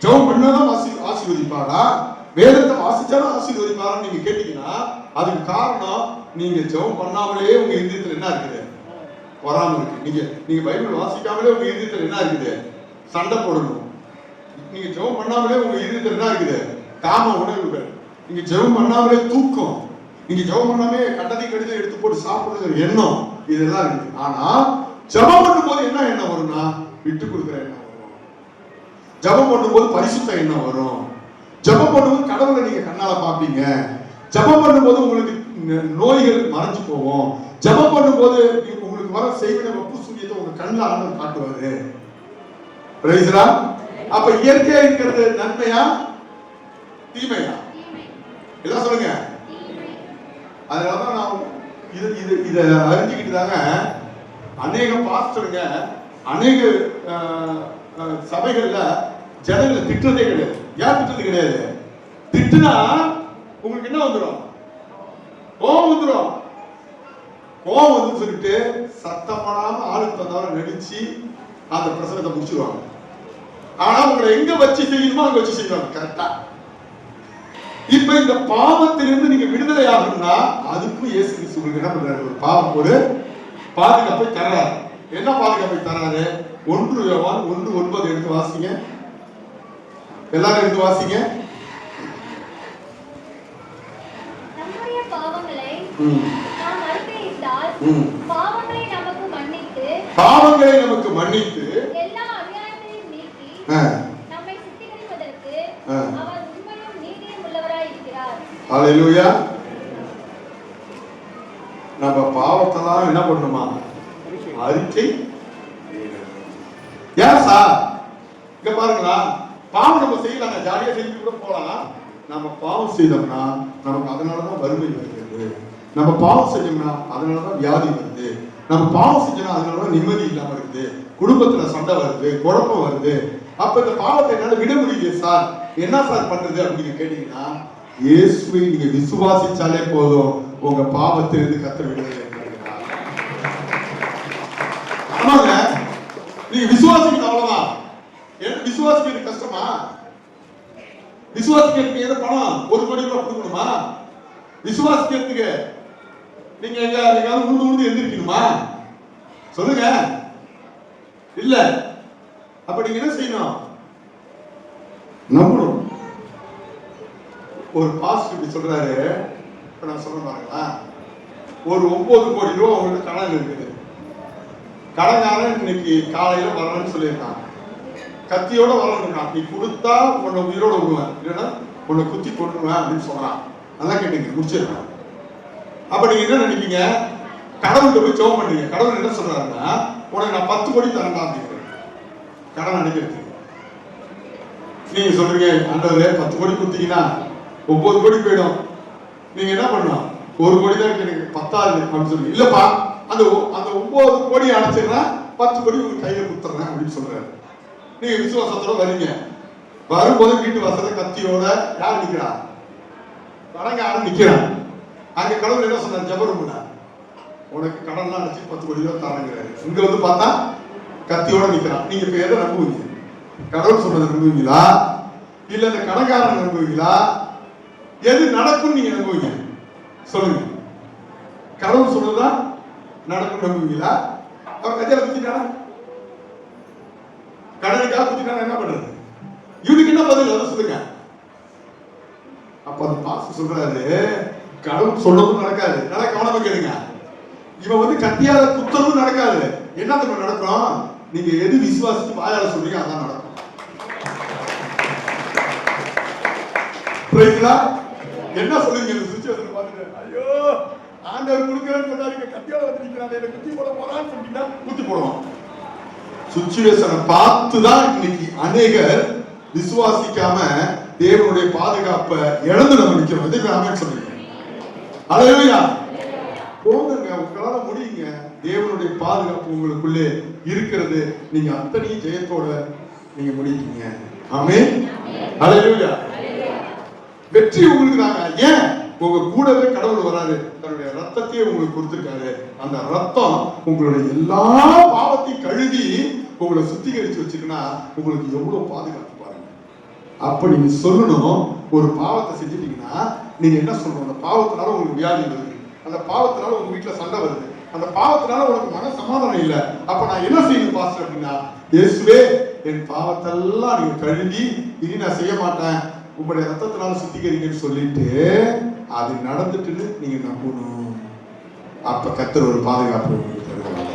ஜெபம் பண்ணாதான் ஆசீர்வதிப்பாரா, வேதத்தை வாசிச்சாலும் ஆசீர்வதிப்பாரான்னு நீங்க கேட்டீங்கன்னா அதுக்கு காரணம் நீங்க ஜெபம் பண்ணாமலே உங்க இதயத்துல என்ன இருக்குது, பொறாமை இருக்கு. நீங்க பைபிள் வாசிக்காமலே உங்க இதயத்துல என்ன இருக்குது, சண்டை போடணும். நீங்க ஜெபம் பண்ணாமலே உங்க இதயத்துல என்ன இருக்குது, காம உணர்வுகள். நீங்க ஜெபம் பண்ணாமலே தூக்கம், நீங்க ஜெபம் பண்ணாமே கண்டதை கடிதம் எடுத்து போட்டு சாப்பிடுற எண்ணம், இதெல்லாம் இருக்கு. ஆனா ஜெபம் பண்ணும்போது என்ன எண்ணம் வரும்னா, விட்டு கொடுக்குற எண்ணம் வரும். ஜெபம் பண்ணும்போது பரிசுத்த எண்ணம் வரும். ஜெபம் பண்ணும்போது கடவுளை நீங்க கண்ணால பாப்பீங்க. ஜெபம் பண்ணும்போது உங்களுக்கு நோய்கள் மறைஞ்சு போகும். ஜெபம் பண்ணும்போது உங்களுக்கு வர செய்வன வப்பு சூரியத்தை உங்க கண்ணில் ஆண்டவர் காட்டுவாரு. Praise the Lord. அப்ப இயற்கையா இருக்கிறது நன்மையா தீமையா? எல்லாம் சொல்லுங்க. அதனாலதான் நான் இதை அறிஞ்சுக்கிட்டு தாங்க அநேக பாஸ்டருங்க அநேக சபைகள்ல ஜனங்களை திட்டுறதே கிடையாது. ஏன் திட்டுறது கிடையாது? திட்டுனா உங்களுக்கு என்ன வந்துடும்? கோபம் வந்துடும். கோபம் வந்து சொல்லிட்டு சத்தப்படாம ஆளுக்கு தந்தாலும் நடிச்சு அந்த பிரசனத்தை முடிச்சிருவாங்க. ஆனா உங்களை எங்க வச்சு செய்யணுமோ அங்க வச்சு செய்வாங்க கரெக்டா. இப்ப இந்த பாவத்திலிருந்து நீங்க விடுதலை ஆகணும்னா அதுக்கும் இயேசு கிறிஸ்து உங்களுக்கு என்ன பண்றாரு? ஒரு பாவம் ஒரு பாதுகாப்பை தர்றாரு. என்ன பாதுகாப்பை தர்றாரு? 1 யோவான் 1:9 எடுத்து வாசிங்க. எல்லாரும் எடுத்து வாசிங்க. நம்முடைய பாவங்களை நாம் அறிக்கையிட்டால் பாவங்களை நமக்கு மன்னித்து எல்லா அநியாயத்தையும் நீக்கி நம்மை சுத்திகரிப்பதற்கு அவர் உண்மையும் நீதியும் உள்ளவராய் இருக்கிறார். ஹல்லேலூயா. நம்ம பாவத்தெல்லாம் என்ன பண்ணுமா? அறிக்கை. ஏன் சார் இங்க பாருங்களா, பாவம் நம்ம செய்யலாம், ஜாலியா செஞ்சு கூட போலாம். நம்ம பாவம் செய்தோம்னா நமக்கு அதனாலதான் வறுமை வருகிறது. நம்ம பாவம் செஞ்சோம்னா அதனாலதான் வியாதி வருது. நம்ம பாவம் செஞ்சோம்னா அதனாலதான் நிம்மதி இல்லாம இருக்குது, குடும்பத்துல சண்டை வருது, குழப்பம் வருது. அப்ப இந்த பாவத்தை என்னால விட முடியல சார், என்ன சார் பண்றது அப்படின்னு கேட்டீங்கன்னா இயேசுவை நீங்க விசுவாசிச்சாலே போதும், உங்க பாவத்திலிருந்து கர்த்தர் விடுதலை. ஆமாங்க, நீங்க விசுவாசிக்கிறது அவ்வளவுதான். விசுவாசிக்கிறது கஷ்டமா? விசுவாசிக்கிறதுக்கு ஏதோ பணம் 1 கோடி ரூபாய் கொடுக்கணுமா? விசுவாசிக்கிறதுக்கு நீங்க எங்காவது உழுந்து எந்திரிக்கணுமா? சொல்லுங்க. இல்ல. அப்ப நீங்க என்ன செய்யணும்? நம்பணும். ஒரு பாஸ்டர் இப்படி சொல்றாரு, இப்ப நான் சொல்ல பாருங்களா, ஒரு 9 கோடி ரூபாய் உங்களுக்கு கடன் இருக்குது. கடன்காரன் இன்னைக்கு காலையில வரணும்னு சொல்லியிருக்கான். கத்தியோட வரணும். நீ கொடுத்தா உன்னை உயிரோட விடுவேன், இல்லைன்னா உன்னை குத்தி கொண்டுருவேன் அப்படின்னு சொல்றான். நல்லா கேட்டீங்க, முடிச்சிருக்கான். அப்ப நீங்க என்ன நினைப்பீங்க? கடவுள்கிட்ட போய் ஜெபம் பண்றீங்க. கடவுள் என்ன சொல்றாருன்னா, உனக்கு நான் 10 கோடி தரேன் அப்படிங்கிறேன் கடன் அடைக்கிறதுக்கு. நீங்க சொல்றீங்க, ஆண்டவரே 10 கோடி கொடுத்தீங்கன்னா 9 கோடி போயிடும், நீங்க என்ன பண்ணணும்? 1 கோடி தான் எனக்கு 10 அப்படின்னு சொல்லி, இல்லப்பா அந்த 9 கோடி அடைச்சிருந்தா 10 கோடி உங்க கையில கொடுத்துறேன் அப்படின்னு சொல்றாரு. நீங்க விசுவாசத்தோட வரீங்க. வரும்போது வீட்டு வாசல கத்தியோட யார் நிக்கிறா? கடன்காரன் நிக்கிறான். அங்க கடவுள் என்ன சொன்னார்? ஜெபரூம்ல உனக்கு கடன்லாம் அடைச்சு 10 கோடி ரூபாய் தரங்கிறாரு. இங்க வந்து பார்த்தா கத்தியோட நிக்கிறான். நீங்க இப்ப எதை நம்புவீங்க? கடவுள் சொன்னதை நம்புவீங்களா, இல்ல இந்த கடன்காரன் நம்புவீங்களா? எது நடக்கும் நீங்க நம்புவீங்க? சொல்லுங்க. கடவுள் சொன்னதுதான் நடக்கும் நம்புவீங்களா? அவர் கத்தியால குத்திட்டானா? கடனுக்காக குத்திட்டானா என்ன பண்றது? இவனுக்கு என்ன பதில்? அதை சொல்லுங்க. அப்ப அந்த பாஸ்டர் சொல்றாரு, கடவுள் சொல்றதும் நடக்காது. நல்லா கவனமா கேளுங்க. இவன் வந்து கத்தியால குத்துறதும் நடக்காது. என்ன நடக்கும்? நீங்க எது விசுவாசித்து வாயால சொல்றீங்க அதான் நடக்கும். என்ன சொல்லுங்க இந்த சிச்சுவேஷன் பார்த்துட்டு? ஐயோ ஆண்டவர் கொடுக்கிறேன்னு சொன்னாரு, கத்தியால வந்து நிக்கிறாங்க, என்ன குத்தி போட போறான்னு சொன்னீங்கன்னா குத்தி போடுவான். சிச்சுவேஷனை பார்த்துதான் இன்னைக்கு அநேகர் விசுவாசிக்காம தேவனுடைய பாதுகாப்பை இழந்து நம்ம நிக்கிறோம். எதுக்கு ஆமென் சொல்லுங்க. அல்லேலூயா. போங்க, உங்களால முடியுங்க. தேவனுடைய பாதுகாப்பு உங்களுக்குள்ளே இருக்கிறது. நீங்க அத்தனையும் ஜெயத்தோட நீங்க முடிப்பீங்க. ஆமென். அல்லேலூயா. வெற்றி உங்களுக்கு தாங்க. ஏன்? உங்க கூடவே கடவுள் வராரு, தன்னுடைய ரத்தத்தையே உங்களுக்கு கொடுத்திருக்காரு. அந்த ரத்தம் உங்களுடைய எல்லா பாவத்தையும் கழுவி உங்களை சுத்திகரிச்சு வச்சுக்கன்னா உங்களுக்கு எவ்வளவு பாதுகாப்பு பாருங்க. அப்ப நீங்க சொல்லணும், ஒரு பாவத்தை செஞ்சுட்டீங்கன்னா நீங்க என்ன சொல்லணும்? அந்த பாவத்தினால உங்களுக்கு வியாதி வருது, அந்த பாவத்தினால உங்க வீட்டுல சண்டை வருது, அந்த பாவத்தினால உனக்கு மன சமாதானம் இல்லை. அப்ப நான் என்ன செய்யணும் பாஸ்டர் அப்படின்னா, இயேசுவே என் பாவத்தெல்லாம் நீங்க கழுவி இனி நான் செய்ய மாட்டேன், உங்களுடைய ரத்தத்தினால சுத்திகரிக்கன்னு சொல்லிட்டு அது நடந்துட்டு நீங்க நம்பணும். அப்ப கர்த்தர் ஒரு பாதுகாப்பு உங்களுக்கு தருவார்.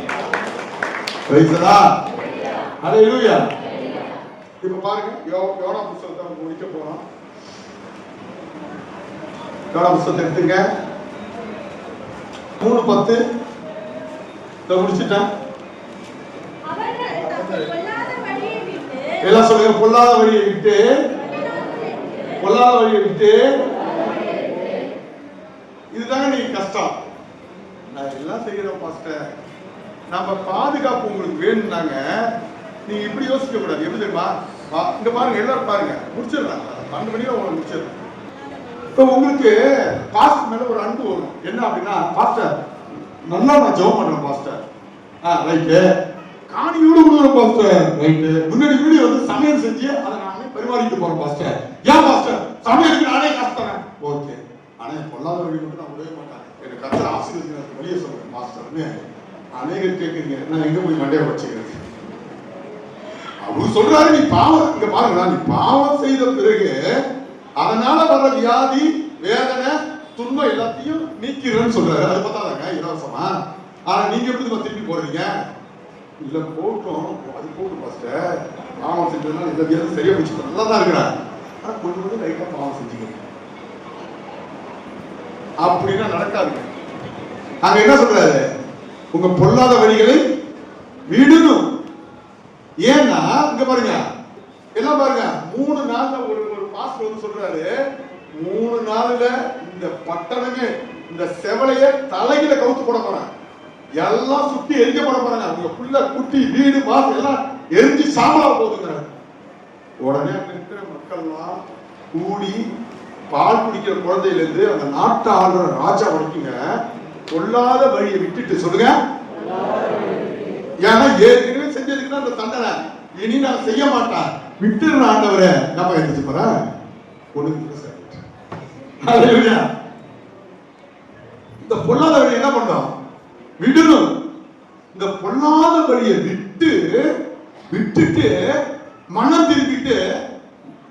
அல்லேலூயா. இப்ப பாருங்க, யோனா புத்தகத்தை நம்ம முடிக்க போறோம். யோனா புத்தகத்தை எடுத்துங்க. 3:10 முடிச்சிட்டேன். அவர்கள் தங்கள் பொல்லாத வழியை விட்டு எல்லாம் சொல்லுங்க, பொல்லாத வழியை விட்டு, பொல்லாத வழியை விட்டு. இதுதாங்க நீங்க கஷ்டம். நான் எல்லாம் செய்யறோம் பாஸ்டர், நம்ம பாதுகாப்பு உங்களுக்கு வேணும்னாங்க நீங்க இப்படி யோசிக்க கூடாது. எப்படி தெரியுமா? இங்க பாருங்க, எல்லாரும் பாருங்க, முடிச்சிடுறாங்க 12 மணிக்கு உங்களுக்கு முடிச்சிடுறேன். இப்போ உங்களுக்கு பாஸ்டர் மேல ஒரு அன்பு வரும். என்ன அப்படின்னா, பாஸ்டர் நல்லா நான் ஜெபம் பண்றேன் பாஸ்டர், ரைட்டு, காணியோடு கொடுக்குறேன் பாஸ்டர், ரைட்டு, முன்னாடி வீடியோ வந்து சமையல் செஞ்சு அதை நானே பரிமாறிட்டு போறேன் பாஸ்டர். ஏன் பாஸ்டர்? சமையலுக்கு நானே காசு தரேன். ஓகே, ஆனா பொல்லாத வழி மட்டும் நான் விடவே மாட்டேன். எனக்கு கத்தரை ஆசீர்வதிக்க வெளியே சொல்றேன் பாஸ்டர்னு அநேகர் கேட்குறீங்க. நான் எங்க போய் மண்டையை வச்சுக்கிறது? அவர் சொல்றாரு, நீ பாவம், இங்க பாருங்க, நீ பாவம் செய்த பிறகு அதனால வர வியாதி, வேதனை, துன்பம் எல்லாத்தையும் நீக்கிறேன்னு சொல்றாரு. அது பார்த்தாதாங்க இலவசமா. ஆனா நீங்க எப்படி திருப்பி போடுறீங்க? இல்ல போட்டோம், அது போட்டு பாஸ்டர், பாவம் செஞ்சதுனால இந்த வியாதி சரியா போச்சு, நல்லா தான் இருக்கிறேன், ஆனா கொஞ்சம் லைட்டா பாவம் செஞ்சுக்கிறேன் அப்படின்னா நடக்காதுங்க. அங்க என்ன சொல்றாரு? உங்க பொல்லாத வழிகளை விடணும். ஏன்னா இங்க பாருங்க, எல்லாம் பாருங்க, 3 நாள்ல ஒரு பாஸ்டர் வந்து சொல்றாரு, 3 நாள்ல இந்த பட்டணமே, இந்த செவலைய தலையில கவுத்து போட போறாங்க, எல்லாம் சுத்தி எரிக்க போட போறாங்க, உங்க புள்ள குட்டி வீடு வாசல் எல்லாம் எரிஞ்சு சாம்பலா போகுதுங்கிறாரு. உடனே அங்க இருக்கிற மக்கள் எல்லாம் கூடி பால் குடிக்கிற குழந்தையில இருந்து அந்த நாட்டை ஆளுற ராஜா வரைக்குங்க பொல்லாத வழியை விட்டுட்டு, சொல்லுங்க, ஏன்னா ஏற்கனவே செஞ்சதுக்கு அந்த தண்டனை, இனி நான் செய்ய மாட்டேன், விட்டுற ஆண்டவரை நம்ம எழுதிச்சு போறேன். இந்த பொல்லாத வழியை என்ன பண்ணோம்? விடணும். இந்த பொல்லாத வழியை விட்டுட்டு மனம் திருப்பிட்டு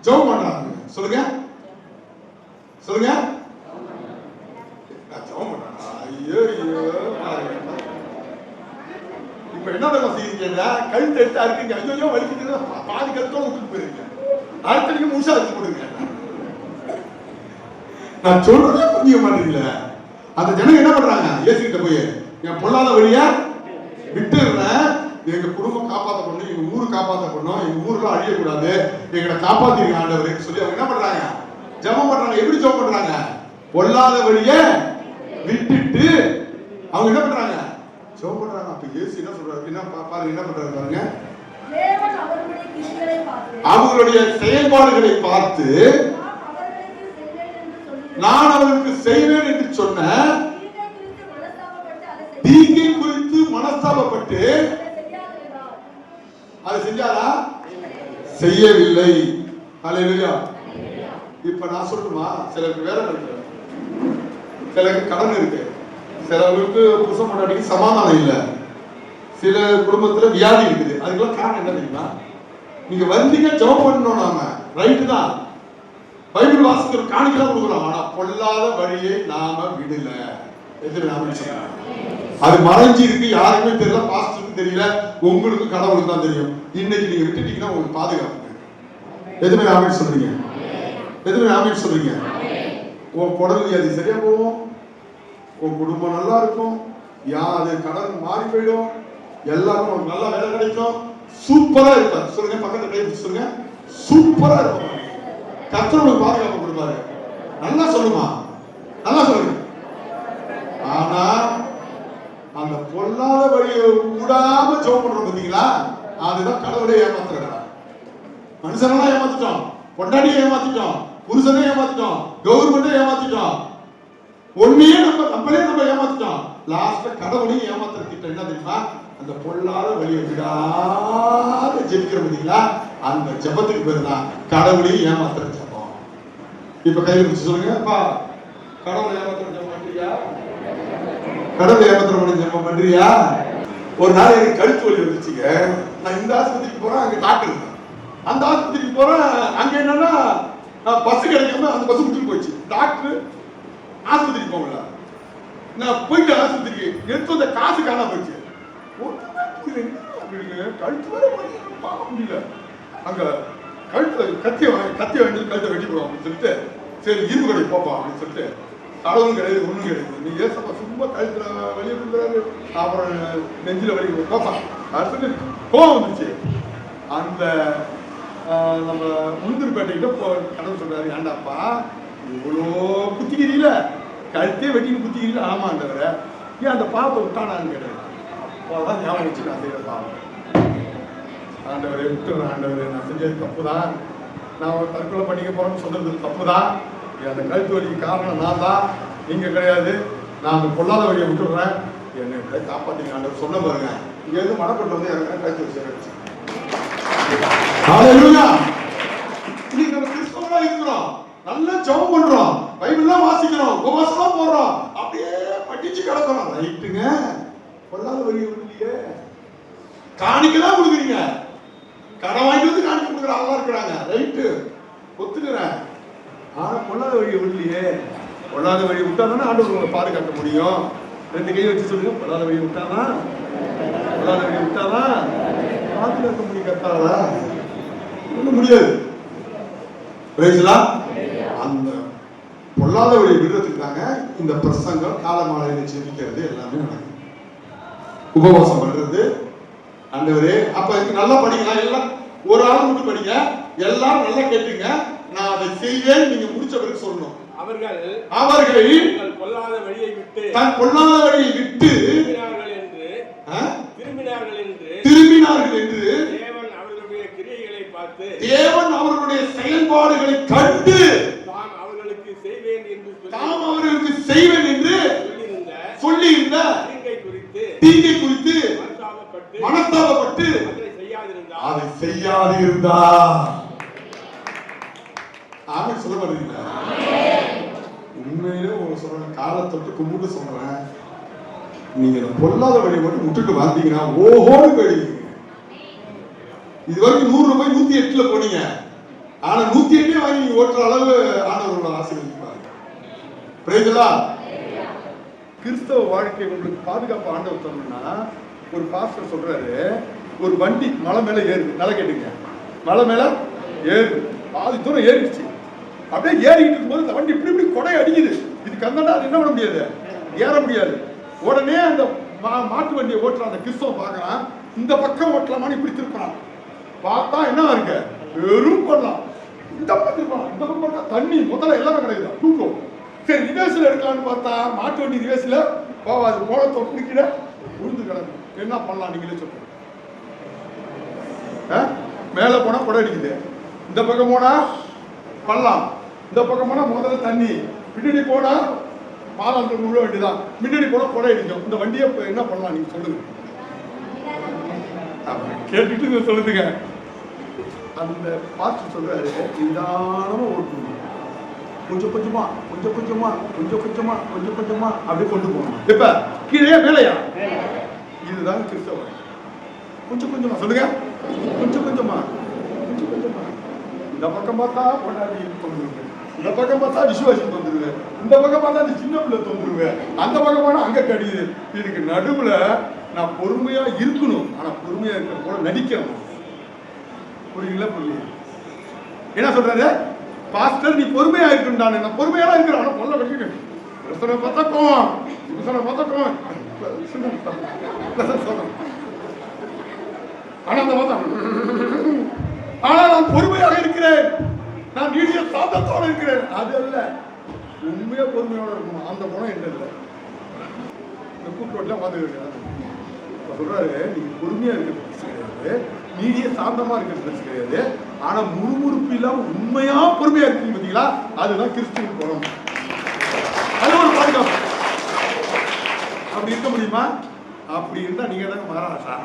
ஜெபம் பண்றாங்க. சொல்லுங்க, சொல்லுங்க, ஜெபம் பண்றாங்க. ஐயோ, இப்ப என்ன செய்யுங்க? கழுத்து எடுத்து அறுக்கீங்க, ஐயோ வலிக்குது, பாதி கழுத்தோட விட்டுட்டு போயிருங்க, அடுத்த முழுசா வச்சு கொடுங்க. நான் சொல்றதே புரிய மாட்டீங்களே. அந்த ஜனங்க என்ன பண்றாங்க? இயேசுகிட்ட போய், என் பொல்லாத வழியா விட்டுறேன், எங்க குடும்பம் காப்பாற்றப்படணும், எங்க ஊரு காப்பாற்றப்படணும், எங்க ஊர்ல அழியக்கூடாது, எங்களை காப்பாத்திருக்க ஆண்டவரேன்னு சொல்லி அவங்க என்ன பண்றாங்க? ஜெபம் பண்றாங்க. எப்படி ஜெபம் பண்றாங்க? பொல்லாத வழிய விட்டுட்டு அவங்க என்ன பண்றாங்க? ஜெபம் பண்றாங்க. அப்ப இயேசு என்ன சொல்றாரு? என்ன பாருங்க, என்ன பண்றாரு பாருங்க. தேவன் அவர்களுடைய கிரியைகளை பார்த்து, அவர்களுடைய செயல்பாடுகளை பார்த்து, நான் அவர்களுக்கு செய்வேன் என்று சொன்ன தீங்கை குறித்து மனஸ்தாபப்பட்டு அதை செஞ்சாரா? செய்யவில்லை. அல்லேலூயா. இப்ப நான் சொல்லணுமா? சிலருக்கு வேலை இருக்கு, சிலருக்கு கடன் இருக்கு, சிலருக்கு புருஷன் பொண்டாட்டிக்கு சமாதானம் இல்லை, சில குடும்பத்துல வியாதி இருக்குது. அதுக்கெல்லாம் காரணம் என்ன தெரியுமா? நீங்க வந்தீங்க, ஜெபம் பண்ணணும், நாம ரைட்டு தான், பைபிள் வாசிக்கிற காணிக்கலாம் கொடுக்குறோம், ஆனா பொல்லாத வழியை நாம விடல. அது மறைஞ்சி இருக்கு, யாருக்குமே தெரியல, பாஸ்டருக்கு தெரியல, உங்களுக்கு கடவுளுக்கு தான் தெரியும். இன்னைக்கு நீங்க விட்டுட்டீங்கன்னா உங்களுக்கு பாதுகாப்பு. எதுவுமே ஆமேன் சொல்றீங்க? எதுவுமே ஆமேன் சொல்றீங்க? உன் குடல் வியாதி சரியா போகும், உன் குடும்பம் நல்லா இருக்கும், யாரு கடன் மாறி போயிடும், எல்லாரும் உனக்கு நல்லா வேலை கிடைக்கும், சூப்பரா இருப்பார். சொல்லுங்க, பக்கத்துல கை பிடிச்சு சொல்லுங்க, சூப்பரா இருக்கும். கர்த்தருக்கு பாதுகாப்பு கொடுப்பாரு. நல்லா சொல்லுமா, நல்லா சொல்லுங்க. ஆனா அந்த பொல்லாத வழியை விடாம ஜெபம் பண்றோம் பாத்தீங்களா, அதுதான் கடவுளை ஏமாத்துறா. மனுஷனெல்லாம் ஏமாத்திட்டோம், பொண்டாட்டியை ஏமாத்திட்டோம், புருஷனை ஏமாத்திட்டோம், கவர்மெண்ட்டை ஏமாத்திட்டோம், ஒன்னையே நம்மளே ஏமாத்திட்டோம். லாஸ்ட்ல கடவுளையும் ஏமாத்துற திட்டம் என்ன தெரியுமா? அந்த பொல்லாத வழியை விடாத ஜெபிக்கிற பாத்தீங்களா, அந்த ஜெபத்துக்கு பேரு தான் கடவுளையும் ஏமாத்துற ஜெபம். இப்ப கையில் வச்சு சொல்லுங்க, அப்பா கடவுளை ஏமாத்துற ஜெபம் பண்றியா? கடவுளை ஏமாத்துற ஜெபம் பண்றியா? ஒரு நாள் எனக்கு கழுத்து வலி வந்துச்சுங்க, நான் இந்த ஆஸ்பத்திரிக்கு போறேன், அங்க டாக்டர் இருந்தேன், அந்த ஆஸ்பத்திரிக்கு போறேன், அங்க என்னன்னா பஸ் கிடைக்காம அந்த பஸ் விட்டு போயிடுச்சு. டாக்டர் ஆஸ்பத்திரிக்கு போகல, நான் போயிட்டு ஆஸ்பத்திரிக்கு எடுத்து வந்த காசு காணாம போயிடுச்சு. கழுத்து வேற பார்க்க முடியல, அங்க கழுத்துல கத்திய வேண்டியது கழுத்தை வெட்டி போடும் அப்படின்னு சொல்லிட்டு, சரி இரும்பு கடை போப்பா அப்படின்னு சொல்லிட்டு அளவும் கிடையாது, ஒண்ணும் கிடையாது. நீ ஏசப்பா சும்மா கழுத்துல வெளியே கொடுக்குறாரு, அப்புறம் நெஞ்சில வலி கோபம். அடுத்தது கோபம் வந்துச்சு. அந்த நம்ம முந்திரிப்பேட்டைக்கிட்ட கடவுள் சொல்றாரு, ஏண்டாப்பா இவ்வளோ குத்திக்கிறீல, கழுத்தே வெட்டின்னு குத்திக்கிறீல. ஆமாண்டவரை ஏன் அந்த பாவத்தை விட்டானான்னு கேட்டாரு. அப்போதான் ஞாபகம் வச்சு நான் செய்யற பாவம். ஆண்டவரை விட்டுறேன் ஆண்டவரை, நான் செஞ்சது தப்பு தான், நான் ஒரு தற்கொலை பண்ணிக்க போறேன்னு சொன்னது தப்பு தான், அந்த கழுத்து வலிக்கு காரணம் நான் தான், நீங்க கிடையாது. நான் அந்த பொல்லாத வழியை விட்டுடுறேன், என்னை காப்பாற்றிங்க ஆண்டவர் சொன்ன பாருங்க. இங்க இருந்து மனப்பட்டு வந்து எனக்கு கழுத்து வச்சு இன்னைக்கு நம்ம கிறிஸ்தவங்களா இருக்கிறோம், நல்லா ஜெபம் பண்றோம், பைபிள்லாம் வாசிக்கிறோம், உபவாசம்லாம் போடுறோம், அப்படியே படிச்சு கிடக்கிறோம். ரைட்டுங்க, பொல்லாத வழியை விட்டுலையே. காணிக்கலாம் கொடுக்குறீங்க, கடன் வாங்கி வந்து காணிக்க கொடுக்குற ஆளா இருக்கிறாங்க, ரைட்டு ஒத்துக்கிறேன். ஆனா பொல்லாத வழியை விடலையே. பொல்லாத வழியை விட்டாதானே ஆண்டவர் உங்களை பாதுகாக்க முடியும். ரெண்டு கை வச்சு சொல்லுங்க, பொல்லாத வழியை விட்டாதான், பொல்லாத வழியை விட்டாதான் பாதுகாக்க முடியும். கத்தாதா ஒண்ணும் முடியாது. அந்த பொல்லாத வழியை விடுறதுக்கு தாங்க இந்த பிரசங்கம், காலமாலையில செபிக்கிறது எல்லாமே நடக்கும், உபவாசம் பண்றது. ஆண்டவரே அப்ப நல்லா படிக்கலாம், எல்லாம் ஒரு ஆள் மட்டும் படிங்க, எல்லாரும் நல்லா கேட்டுங்க, நான் அதை செய்வேன் நீங்க முடிச்ச பிறகு சொல்லணும். அவர்கள் பொல்லாத வழியை விட்டு தன் பொல்லாத வழியை விட்டு திரும்பினார்கள் என்று தேவன் அவர்களுடைய கிரியைகளை பார்த்து, தேவன் அவர்களுடைய செயல்பாடுகளை கண்டு தாம் அவர்களுக்கு செய்வேன் என்று சொல்லியிருந்த தீங்கை குறித்து மனஸ்தாபப்பட்டு அதை செய்யாதிருந்தா. ஆமே சொல்ல மாட்டீங்களா? உண்மையிலே உங்க சொல்றேன், காலத்தொட்டு கும்பிட்டு சொல்றேன், நீங்க பொல்லாத வழியை மட்டும் விட்டுட்டு வந்தீங்கன்னா ஓஹோன்னு போயிடுவீங்க. இது வரைக்கும் 100 ரூபாய் 108ல போனீங்க, ஆனா 108 வாங்கி நீங்க ஓட்டுற அளவு ஆண்டவரோட ஆசீர்வதிப்பாரு. புரியுதுங்களா? கிறிஸ்தவ வாழ்க்கை உங்களுக்கு பாதுகாப்பு ஆண்டவர் தரணும்னா, ஒரு பாஸ்டர் சொல்றாரு, ஒரு வண்டி மலை மேல ஏறுது, நல்லா கேட்டுங்க, மலை மேல ஏறுது, பாதி தூரம் ஏறிடுச்சு, அப்படியே ஏறிக்கிட்டு இருக்கும்போது இந்த வண்டி இப்படி இப்படி கொடை அடிக்குது, இது கந்தண்டா, அது என்ன பண்ண முடியாது, ஏற முடியாது. உடனே அந்த மாட்டு வண்டியை ஓட்டுற அந்த கிறிஸ்தவ பாக்குறான், இந்த பக்கம் ஓட்டலாமான்னு இப்படி திருப்பான், பார்த்தா என்ன இருக்கு, வெறும் பண்ணலாம். இந்த பக்கம் திருப்பான், இந்த பக்கம் பார்த்தா தண்ணி முதல்ல எல்லாமே கிடையாது, தூக்கம். சரி ரிவேர்ஸ்ல எடுக்கலாம்னு பார்த்தா மாட்டு வண்டி ரிவேர்ஸ்ல போவாது, போலத்தை குடிக்கிற உழுந்து கிடக்கும். என்ன பண்ணலாம் நீங்களே சொல்லுங்க. மேல போனா கொடை அடிக்குது, இந்த பக்கம் போனா பள்ளம், இந்த பக்கம் போனா முதல்ல தண்ணி, பின்னாடி போனா பாதாளத்துக்கு உள்ள வேண்டியதான், முன்னாடி போனா கொடை அடிக்கும். இந்த வண்டியை என்ன பண்ணலாம் நீங்க சொல்லுங்க. கேட்டுட்டு சொல்லுதுங்க. அந்த பாஸ்டர் சொல்றாரு, நிதானமா ஓட்டணும், கொஞ்சம் கொஞ்சமா கொஞ்சம் கொஞ்சமா கொஞ்சம் கொஞ்சமா கொஞ்சம் கொஞ்சமா அப்படியே கொண்டு போகணும். இப்ப கீழே மேலையா, இதுதான் கிறிஸ்தவ. கொஞ்சம் கொஞ்சமா சொல்லுங்க, கொஞ்சம் கொஞ்சமா கொஞ்சம் கொஞ்சமா. இந்த பக்கம் பார்த்தா பொண்டாட்டி தொந்துருவேன், இந்த பக்கம் பார்த்தா விசுவாசி தொந்துருவேன், இந்த பக்கம் பார்த்தா அந்த சின்ன பிள்ளை தொந்துருவேன், அந்த பக்கம் போனா அங்க கடியுது. இதுக்கு நடுவுல நான் பொறுமையா இருக்கணும், ஆனா பொறுமையா இருக்கிற போல நடிக்கணும். புரியுங்களா? புரியுது? என்ன சொல்றாரு பாஸ்டர், நீ பொறுமையா இருக்கணும். நான் பொறுமையா இருக்கிறேன், ஆனா பொருளை கடிக்கணும். பார்த்தா கோவம், பார்த்தா கோவம், ஆனா நான் பொறுமையாக இருக்கிறேன், நான் நீடிய சாந்தத்தோடு இருக்கிறேன். அது அல்ல, உண்மையா பொறுமையோட இருக்கணும். அந்த குணம் என்ன இல்லை. இந்த கூட்டோட்ல பார்த்து சொல்றாரு, நீங்க பொறுமையா இருக்கிறது கிடையாது, நீடிய சாந்தமா இருக்கிறது கிடையாது, ஆனா முறுமுறுப்பு இல்லாம உண்மையா பொறுமையா இருக்கீங்க பாத்தீங்களா, அதுதான் கிறிஸ்துவின் குணம். அது ஒரு பாதுகாப்பு. அப்படி இருக்க முடியுமா? அப்படி இருந்தா நீங்க தாங்க மகாராஜா.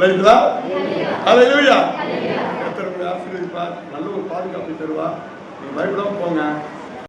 ரைட்டுதா? ஹல்லேலூயா. கர்த்தர் உங்களை ஆசீர்வதிப்பார், நல்ல ஒரு பாதுகாப்பை தருவார். நீங்க பயப்படாம போங்க.